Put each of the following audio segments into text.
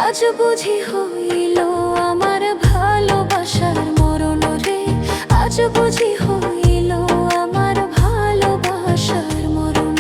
আজ বুঝি হইল আমার ভালোবাসার মরণ রে। আজ বুঝি হইল আমার ভালোবাসার মরণ।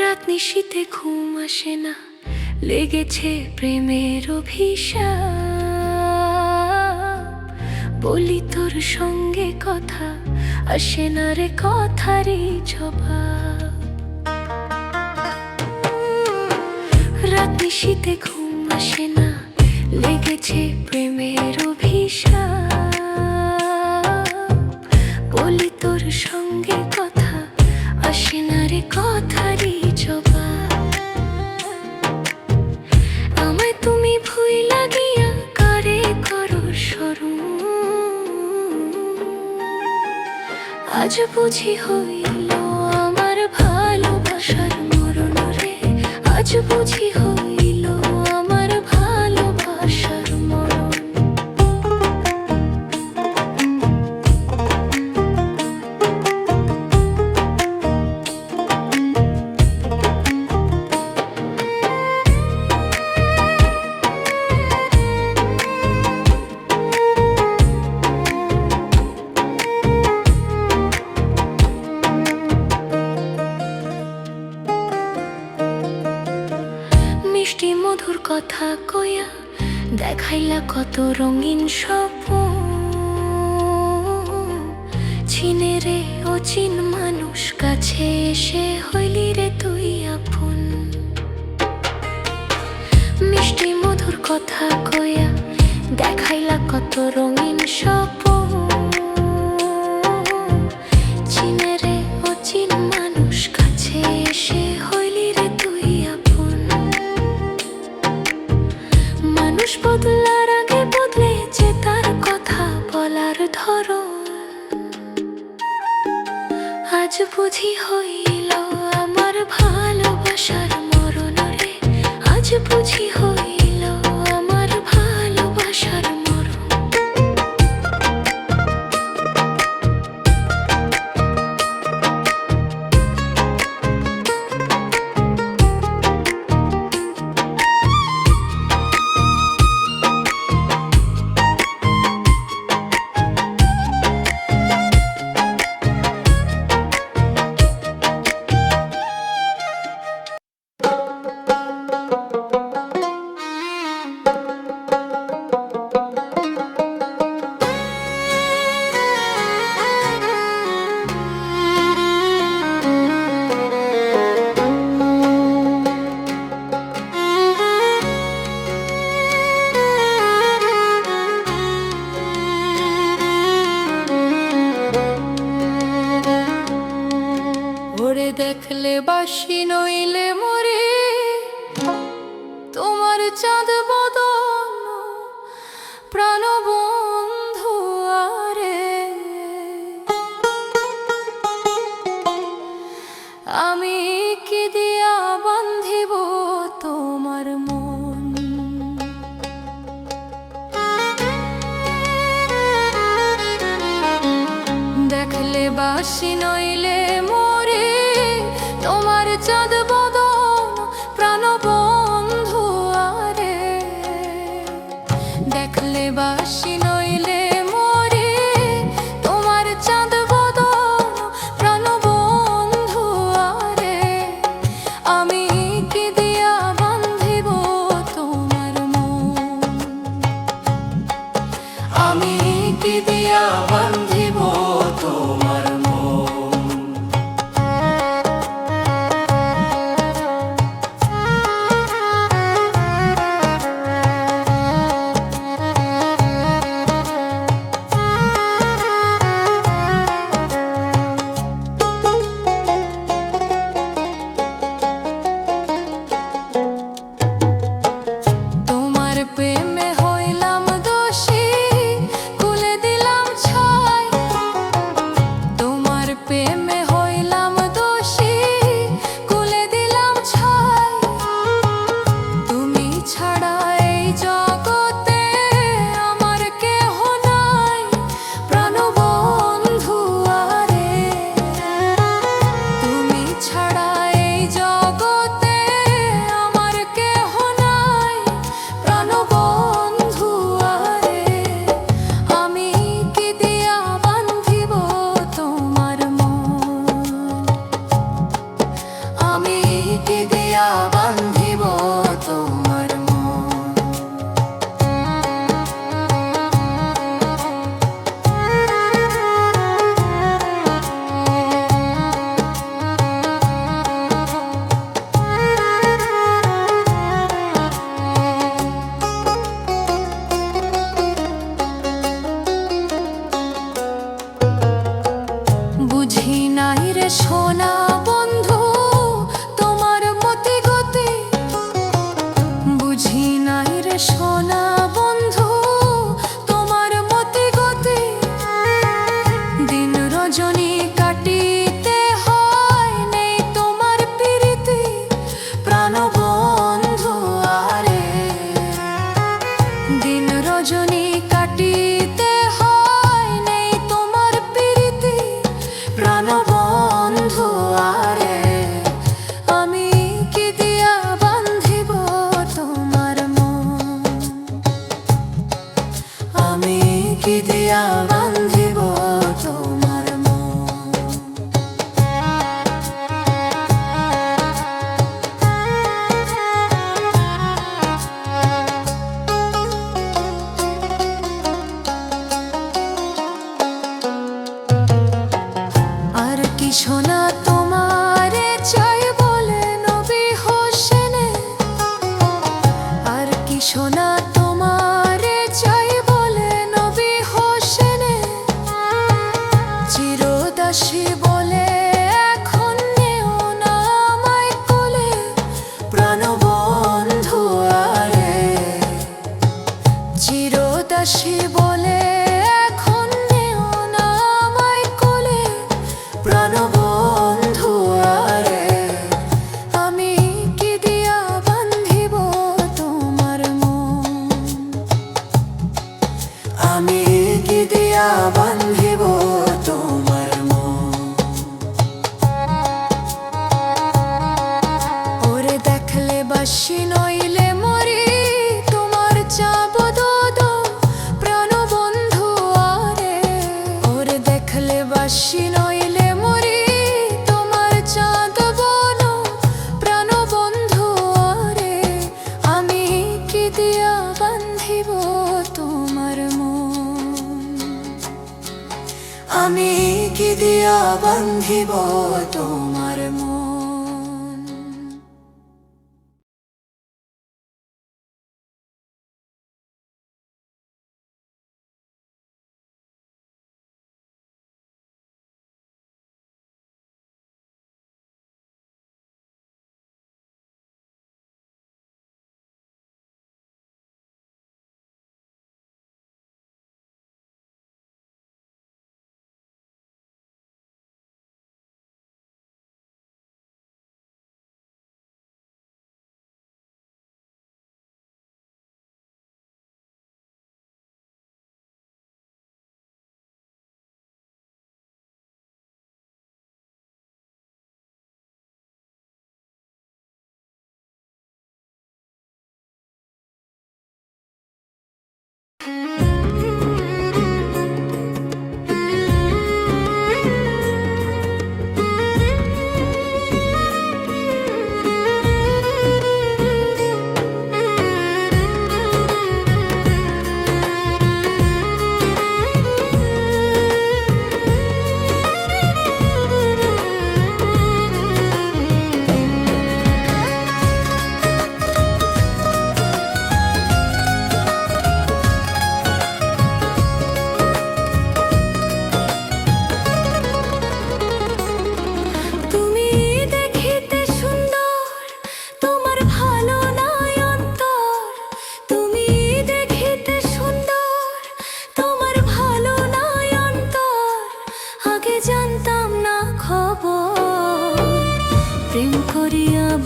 রাত নিশীথে ঘুম আসে না, লেগেছে প্রেমের অভিশাপ। বলি তোর সঙ্গে কথা, আসে না রে কথারই জবাব। রাত নিশীথে ঘুম আসে না, লেগেছে প্রেমের অভিশাপ। বলি তোর সঙ্গে কথা, আসে না রে কথারই জবাব। আমায় তুমি ভুইলা গিয়া কারে করো স্মরণ। আজ বুঝি হইল আমার ভালোবাসার মরণ রে। আজ বুঝি হইল আমার ভালোবাসার মরণ। মিষ্টি মধুর কথা কইয়া দেখাইলা কত রঙিন স্বপ্ন। চিনে রে অচিন মানুষ, কাছে এসে হইলি রে তুই আপন। মিষ্টি মধুর কথা কইয়া দেখাইলা কত রঙিন স্বপ্ন। চিনে রে অচিন মানুষ, কাছে এসে হইলি রে তুই আপন। মানুষ বদলার আগে বদলেছে তার কথা বলার ধরন। আজ বুঝি হইল আমার ভালোবাসার মরণ রে। আজ বুঝি হইল আমার ভালোবাসার মরণ। ওরে দেখলে বাসি নইলে মরে, তোমার চাঁদ বদন প্রাণবন্ধু আরে। আমি কি দিয়া বান্ধিব তোমার মন। দেখলে বাসি নইলে মরে, তোমার চাঁদ বদন প্রাণবন্ধু আরে। দেখলে বাসি নইলে মরে, তোমার চাঁদ বদন প্রাণবন্ধু আরে। আমি কি দিয়া বান্ধিব তোমার মন। আমি কি দিয়া বান্ধিব তোমার মন। আমি কি দিয়া বান্ধিব তোমার মন? বুঝি নাই রে সোনা বন্ধু তোমার মতি গতি, বুঝি নাই রে সোনা বন্ধু তোমার মতি গতি। দিন রজনী কাটিতে হয় নেই তোমার প্রীতি, প্রাণ বন্ধু আরে। দিন রজনী কাটিতে হয় নেই তোমার প্রীতি, প্রাণ বন্ধু আরে। আমি কি দিয়া বান্ধিব তোমার মন? আমি কি দিয়া বান্ধিব তোমার মন? আর কি সোনা তোমারে চাই বলে নবী হোসেনে, আর কি সোনা তোমারে চাই বলে নবী হোসেনে। চিরদাসী বলে এখন নেও না আমায় কোলে, প্রাণ বন্ধু আরে। চিরদাসী বলে এখন নেও না আমায় কোলে, প্রাণ বন্ধু আরে। আমি কি দিয়া বান্ধিব তোমার মন? আমি কি দিয়া বান্ধিব তোমার মন? ওরে দেখলে বাসি নইলে মরি তোমার চাব দো প্রাণ বন্ধু আরে। ওরে দেখলে বাসি নইলে মরি তোমার চাঁদ বনো প্রাণ বন্ধু আরে। আমি কি দিয়া বান্ধিব তোমার মন? আমি কি দিয়া বান্ধিব তোমার মন?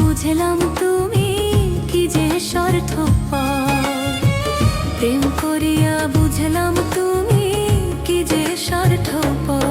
বুঝলাম তুমি কি যে স্বার্থপর, প্রেম করিয়া বুঝলাম তুমি কি যে স্বার্থপর।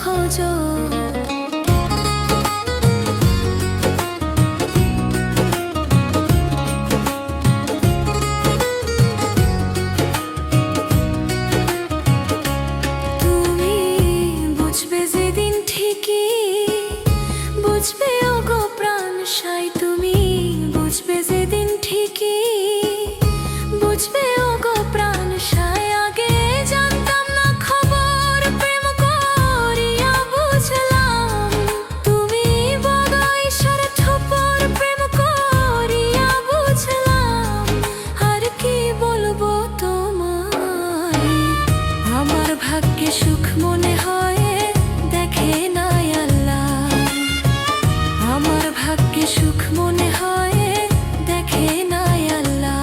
খোঁজো। তুমি বুঝবে যেদিন ঠিকই, বুঝবে ওগো প্রাণ সাই। তুমি বুঝবে যেদিন ঠিকই, বুঝবে ওগো প্রাণ সাই। আগে জানতাম না খবর, প্রেম করিয়া বুঝলাম। তুমি বড়ই স্বার্থপর, প্রেম করিয়া বুঝলাম। আর কি বলবো তোমায়, আমার ভাগ্যে সুখ মনে হয় দেখে নাই আল্লাহ। আমার ভাগ্যে সুখ মনে হয় দেখে নাই আল্লাহ।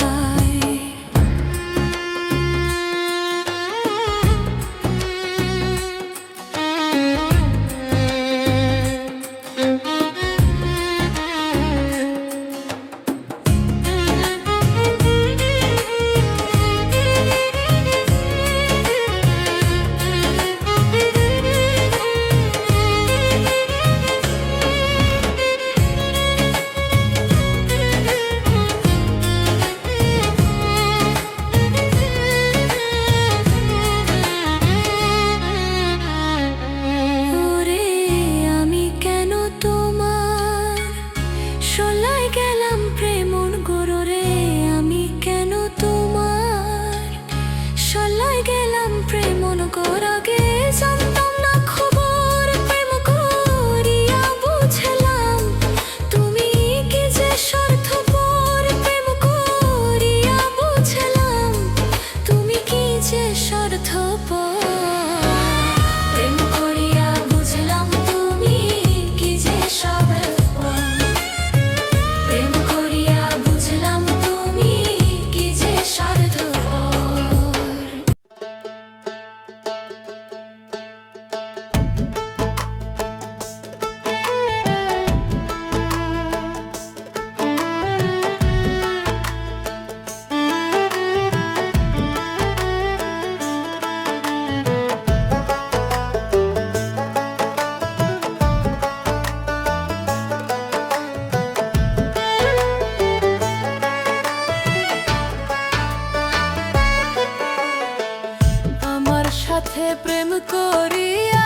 সাথে প্রেম করিয়া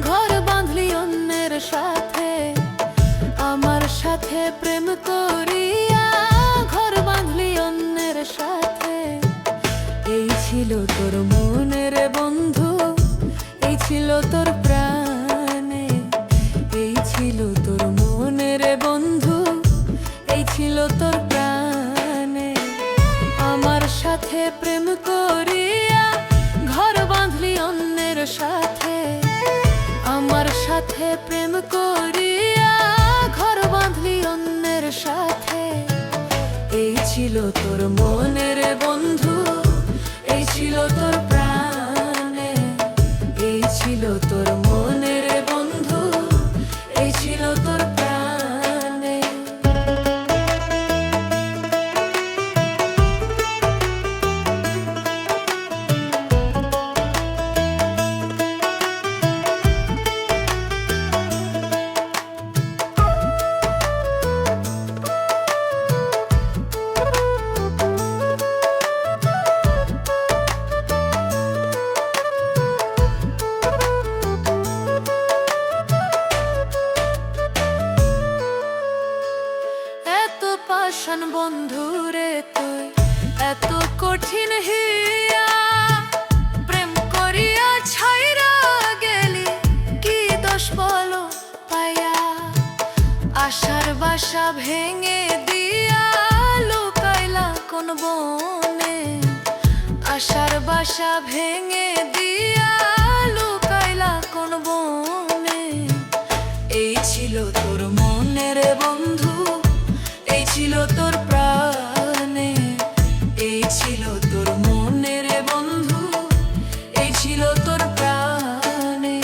ঘর বাঁধলি অন্যের সাথে। আমার সাথে প্রেম করিয়া ঘর বাঁধলি অন্যের সাথে। এই ছিল তোর মনের বন্ধু, এই ছিল তোর প্রাণে। এই ছিল তোর মনের বন্ধু, এই ছিল তোর প্রাণে। আমার সাথে প্রেম করিয়া ঘর বাঁধলি অন্যের সাথে। আমার সাথে প্রেম করিয়া ঘর বাঁধলি অন্যের সাথে। এই ছিল তোর মনের বন্ধু, এই ছিল তোর প্রাণে। এই ছিল তোর মনের বন্ধু, এই ছিল তোর প্রাণে। পাষাণ বন্ধুরে তুই এত কঠিন হিয়া, প্রেম করিয়া ছাইরা গেলি কি দোষ বলো পাইয়া। আশার বাসা ভেঙে দিয়া লুকাইলা কোন বনে। আশার বাসা ভেঙে দিয়া লুকাইলা কোন বনে। এই ছিল তোর মনের বন্ধু, এই ছিল তোর প্রাণে। এই ছিল তোর মনের বন্ধু, এই ছিল তোর প্রাণে।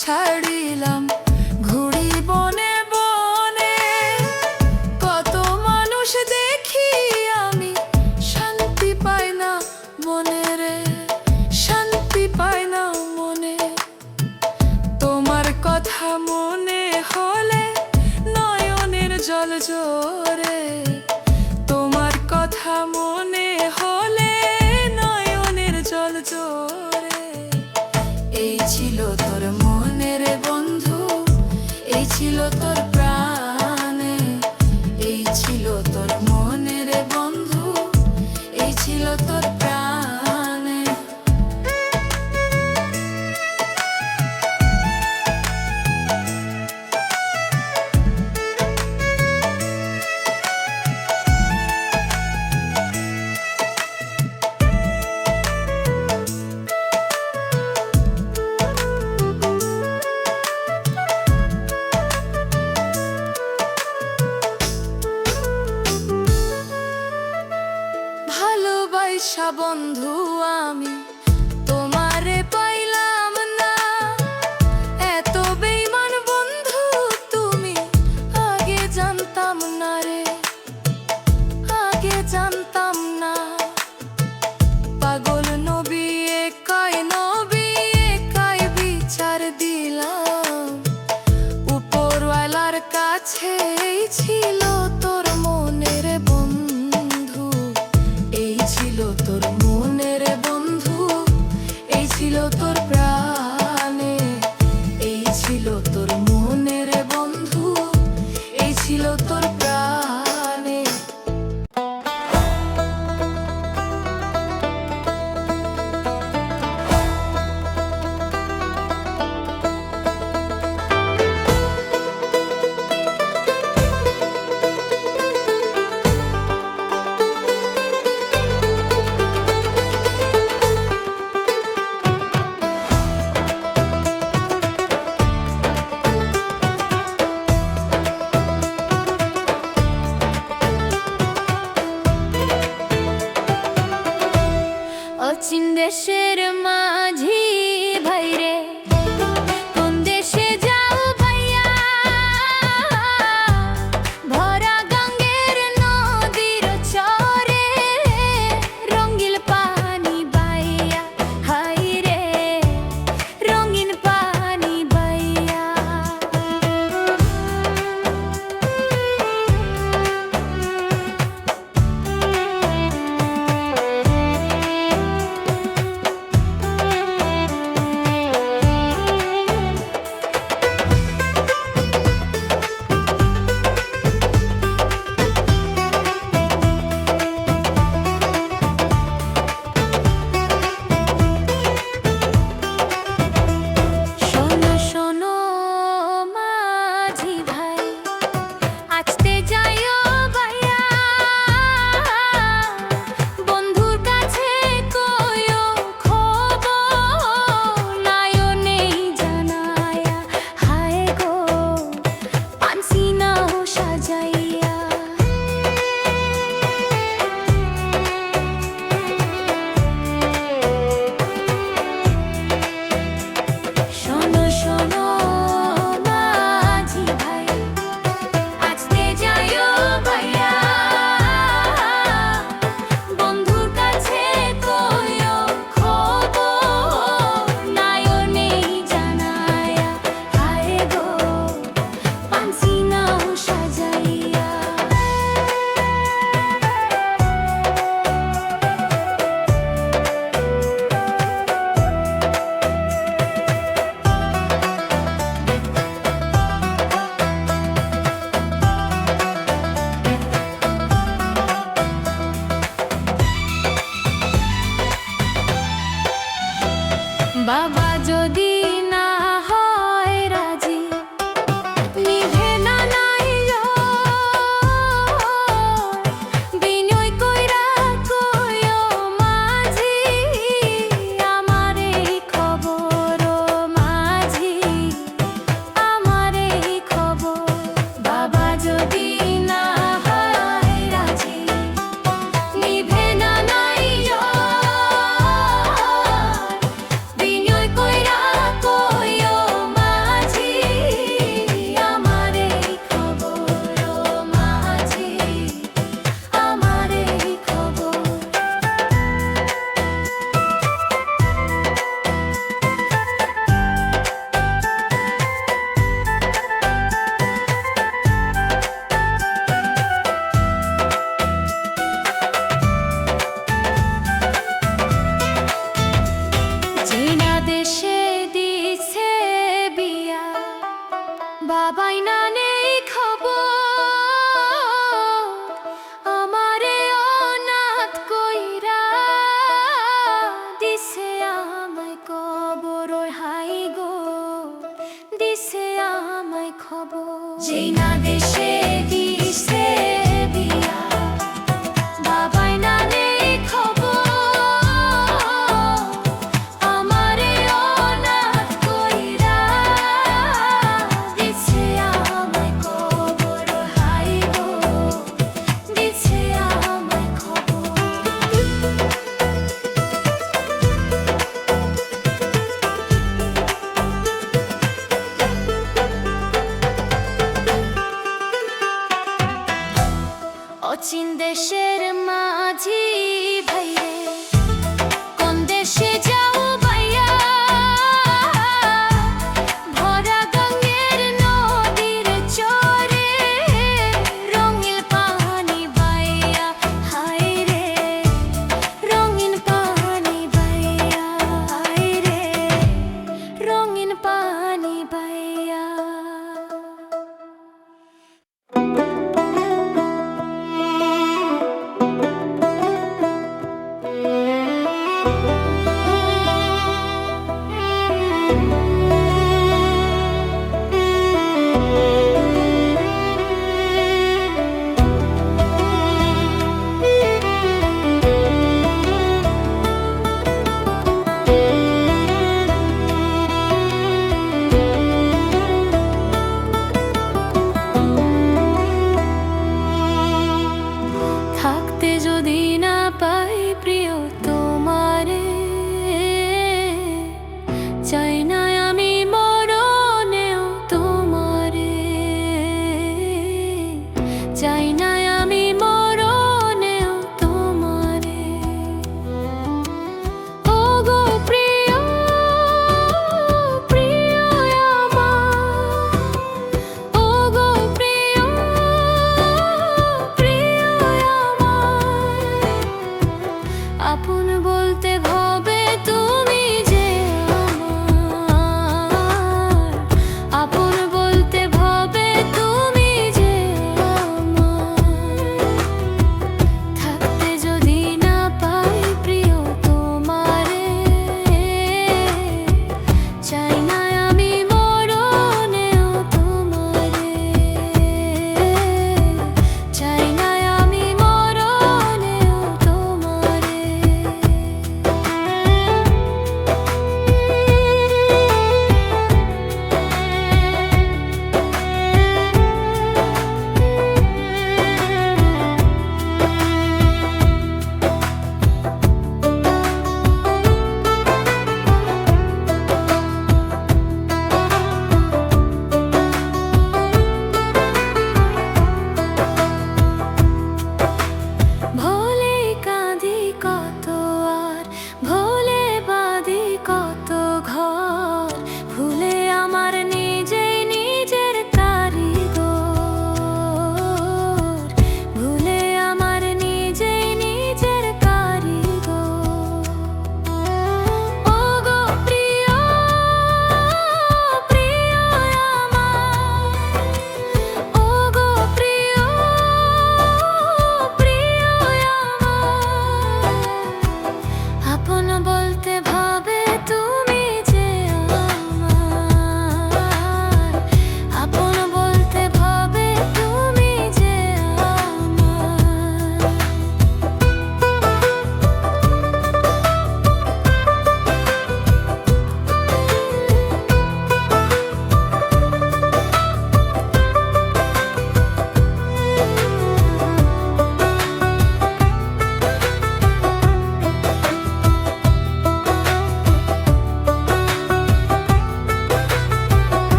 ছাড়িলাম ঘুরি বনে বনে, কত মানুষ দেখি আমি শান্তি পাই না মনে রে, শান্তি পাই না মনে। তোমার কথা মনে হলে নয়নের জল জোরে, তোমার কথা মনে হলে নয়নের জল জোরে। এই ছিল তোর মনের বন্ধু, এই ছিল তোর প্রাণে, এই ছিল তোর মনের বন্ধু, এই ছিল তোর প্রাণে। ভালোবাসা বন্ধু আমি তোমারে পাইলাম না, এত বেঈমান বন্ধু তুমি আগে জানতাম না রে, আগে জানতাম না। পাগল নবী একাই বিচার দিলাম, উপরওয়ালার কাছে ছিল তোর মনের বন্ধু, এই ছিল তোর মনের বন্ধু, অচিন দেশের মাঝি ভাইরে কোন দেশে যাও ভাইয়া ভরা গঙ্গের নদীর চরে রঙিন পানি বাইয়া হায় রে রঙিন পানি বাইয়া হায় রে রঙিন পানি বাইয়া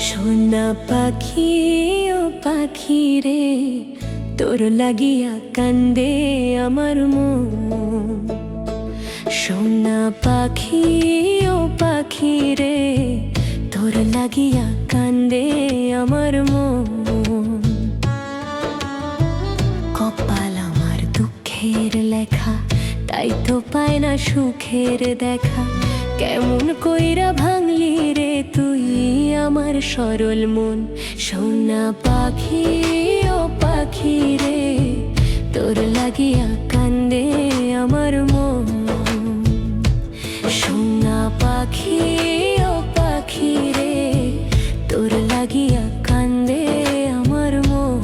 সোনা পাখি ও পাখি রে, তোর লাগিয়া কান্দে আমার মন। সোনা পাখি ও পাখি রে, তোর লাগিয়া কান্দে আমার মন। কপাল আমার দুঃখের লেখা, তাই তো পায় না সুখের দেখা। কেমন কইরা ভাঙলি রে তুই আমার সরল মন। সোনা পাখি ও পাখি রে, তোর লাগিয়া কান্দে আমার মন। সোনা পাখি ও পাখি রে, তোর লাগিয়া কান্দে আমার মন।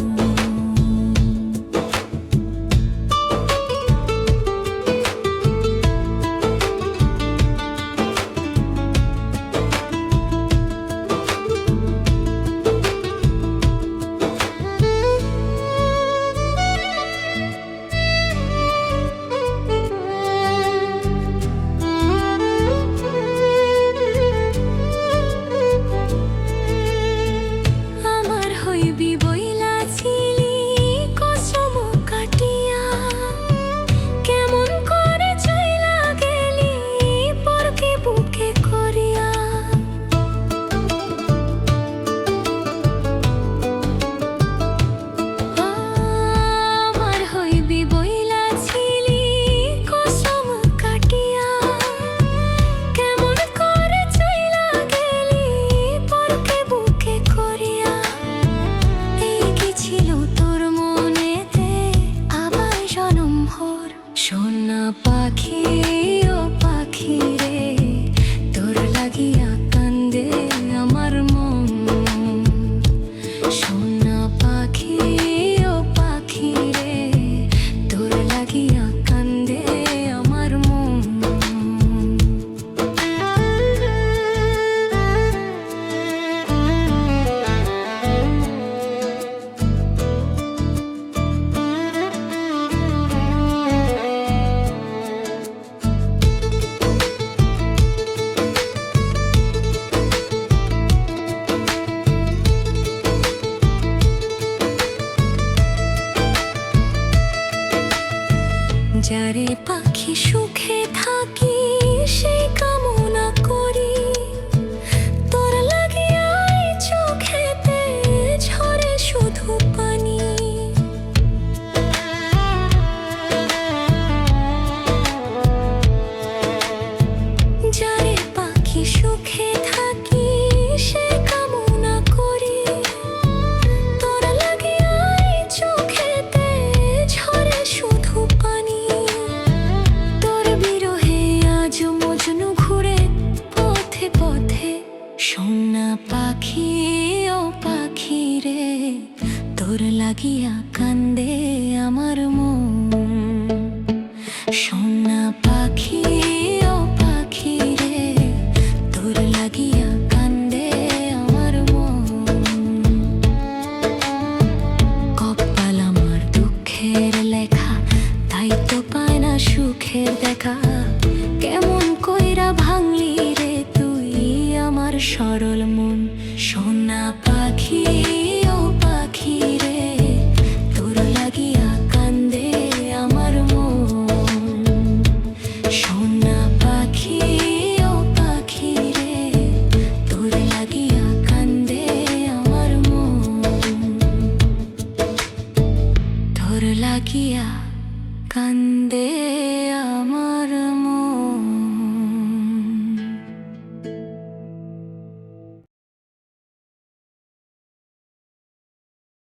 সোনা পাখি ও পাখি রে, তোর লাগিয়া কান্দে আমার মন। সোনা পাখি ও পাখি রে, তোর লাগিয়া কান্দে আমার মন। যারে পাখি সুখে থাকি সেই কামনা করি, তোর লাগিয়া চোখেতে ঝরে শুধু পানি। যারে পাখি সুখে থাকি সেই কামনা করি, তোর লাগিয়া চোখেতে ঝরে শুধু পানি। সোনা পাখি ও পাখি রে, তোর লাগিয়া কান্দে আমার মন। সোনা পাখি ও পাখি রে, তোর লাগিয়া কান্দে আমার মন। কপাল আমার দুঃখের লেখা, তাই তো পায় না সুখের দেখা। কেমন কইরা ভাঙলি রে তুই আমার সরল মন। সোনা পাখি ও পাখি রে, তোর লাগিয়া কান্দে আমার মন। সোনা পাখি ও পাখি রে, তোর লাগিয়া কান্দে আমার মন। তোর লাগিয়া কান্দে আমার